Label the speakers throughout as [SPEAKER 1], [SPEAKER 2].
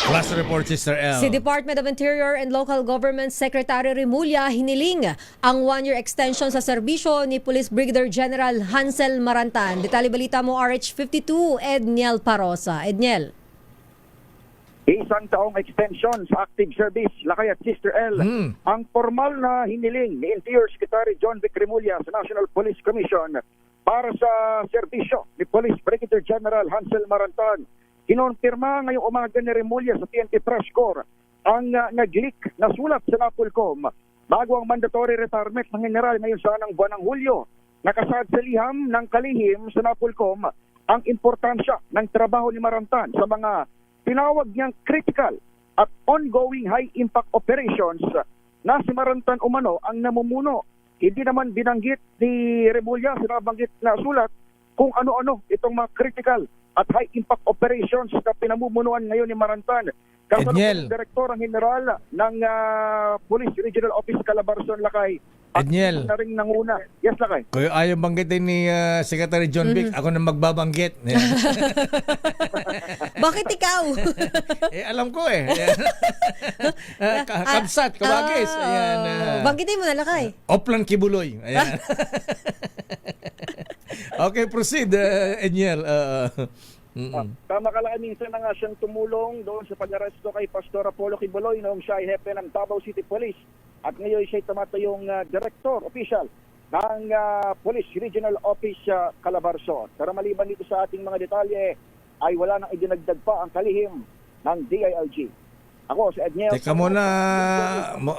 [SPEAKER 1] Last report, Sister L.
[SPEAKER 2] Si Department of Interior and Local Government Secretary Remulla hiniling ang 1-year extension sa serbisyo ni Police Brigadier General Hansel Marantan. Detalye balita mo, RH52, Edniel Parosa. Edniel.
[SPEAKER 3] Isang taong extension sa active service, Lakay at Sister L. Ang formal na hiniling ni Interior Secretary John Vic Remulla sa National Police Commission para sa serbisyo ni Police Brigadier General Hansel Marantan. Kinonfirma ngayong umaga ni Remulla sa PNP Press Corps ang nag-leak na sulat sa NAPOLCOM bago ang mandatory retirement ng general ngayon sa buwan ng Hulyo. Nakasaad sa liham ng kalihim sa NAPOLCOM ang importansya ng trabaho ni Marantan sa mga tinawag niyang critical at ongoing high-impact operations na si Marantan umano ang namumuno. Hindi naman binanggit ni Remulla sa nabanggit na sulat kung ano-ano itong mga critical at high-impact operations na pinamumunuan ngayon ni Marantan. Kasalukuyang Direktor ang General ng Police Regional Office Calabarzon, Lakay.
[SPEAKER 1] Edniel.
[SPEAKER 3] Na rin nanguna. Yes, Lakay.
[SPEAKER 1] Kung ayaw banggitin ni Secretary John Vic, ako na magbabanggit.
[SPEAKER 2] Bakit ikaw?
[SPEAKER 1] Alam ko eh. Kabsat, Kawagis. Ayan.
[SPEAKER 2] Banggitin mo na, Lakay.
[SPEAKER 1] Oplan Kibuloy. Ayan. Okay, proceed, Edniel.
[SPEAKER 3] Tama ka lang, minsan na nga siyang tumulong doon sa pag-aresto kay Pastor Apollo Kibuloy noong siya ay hepe ng Davao City Police. At ngayon siya ay tumatayong director, official ng Police Regional Office Calabarzon. Pero maliban dito sa ating mga detalye, ay wala nang idinagdag pa ang kalihim ng DILG. Ako, si Edniel.
[SPEAKER 1] Teka muna,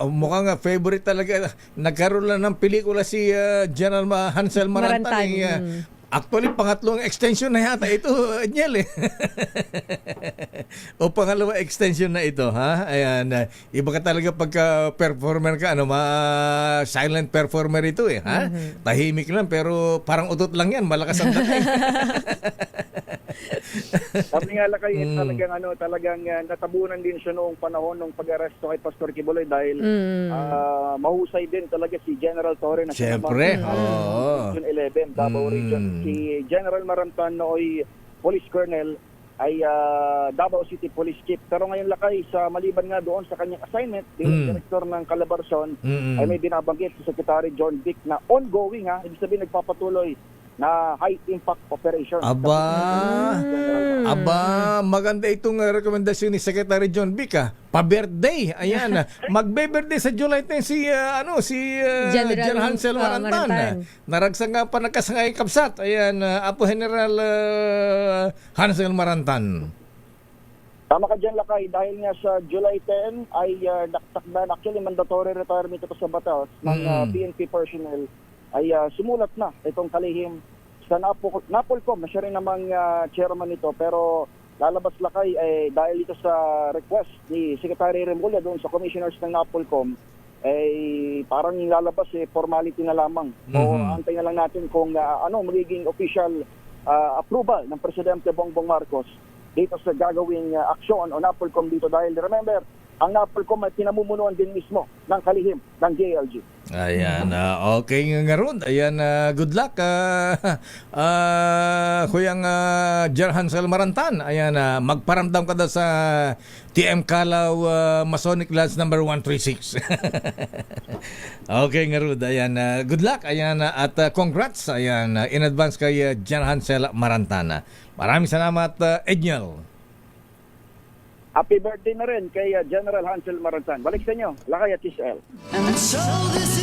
[SPEAKER 1] mukhang favorite talaga. Nagkaroon lang ng pelikula si General Hansel Marantan. Actually, pangatlong extension na yata ito, Edniel. O pangalawa extension na ito, ha? Ayan, iba ka talaga pagka performer ka, silent performer ito eh, ha? Tahimik lang pero parang utot lang yan, malakas ang dating.
[SPEAKER 3] Sabi nga Lakay, talagang natabunan din siya noong panahon ng pag-aresto kay Pastor Kibuloy dahil mahusay din talaga si General Torre na
[SPEAKER 1] Siyempre,
[SPEAKER 3] Region 11, Davao Region. Si General Marantan nooy Police Colonel ay Davao City Police Chief. Pero ngayon Lakay, sa maliban nga doon sa kanyang assignment, Director ng Calabarzon, ay may binabanggit si Secretary John Vic na ongoing, ibig sabihin nagpapatuloy na high-impact operation.
[SPEAKER 1] Maganda itong rekomendasyon ni Secretary John Vic, pa-birthday. Ayan, magbe-birthday sa July 10 si General Hansel Marantan. Naragsang nga pa nakasangay kapsat. Ayan, Apo General Hansel Marantan.
[SPEAKER 3] Tama ka dyan, Lakay, dahil nga sa July 10 ay takdan, actually mandatory retirement ito sa batas ng PNP personnel, ay sumulat na itong kalihim sa NAPOLCOM na siya rin namang chairman nito, pero lalabas Lakay dahil ito sa request ni Secretary Remulla doon sa commissioners ng NAPOLCOM parang lalabas formality na lamang. So antay na lang natin kung magiging official approval ng Presidente Bongbong Marcos dito sa gagawing aksyon o NAPOLCOM dito, dahil remember, ang NAPOLCOM ay pinamumunuan din mismo ng kalihim ng DILG.
[SPEAKER 1] Ayan, okay nga ron. Ayan, good luck, Kuyang General Hansel Marantan. Ayan, magparamdam ka daw sa TM Calaw Masonic Lodge number 136. Okay nga ron. Ayan, good luck. Ayan, at congrats. Ayan, in advance kay General Hansel Marantan. Maraming salamat, Edniel.
[SPEAKER 3] Happy birthday na rin kay General Hansel Marantan. Balik sa inyo, Lakay at Tisel.
[SPEAKER 4] And so this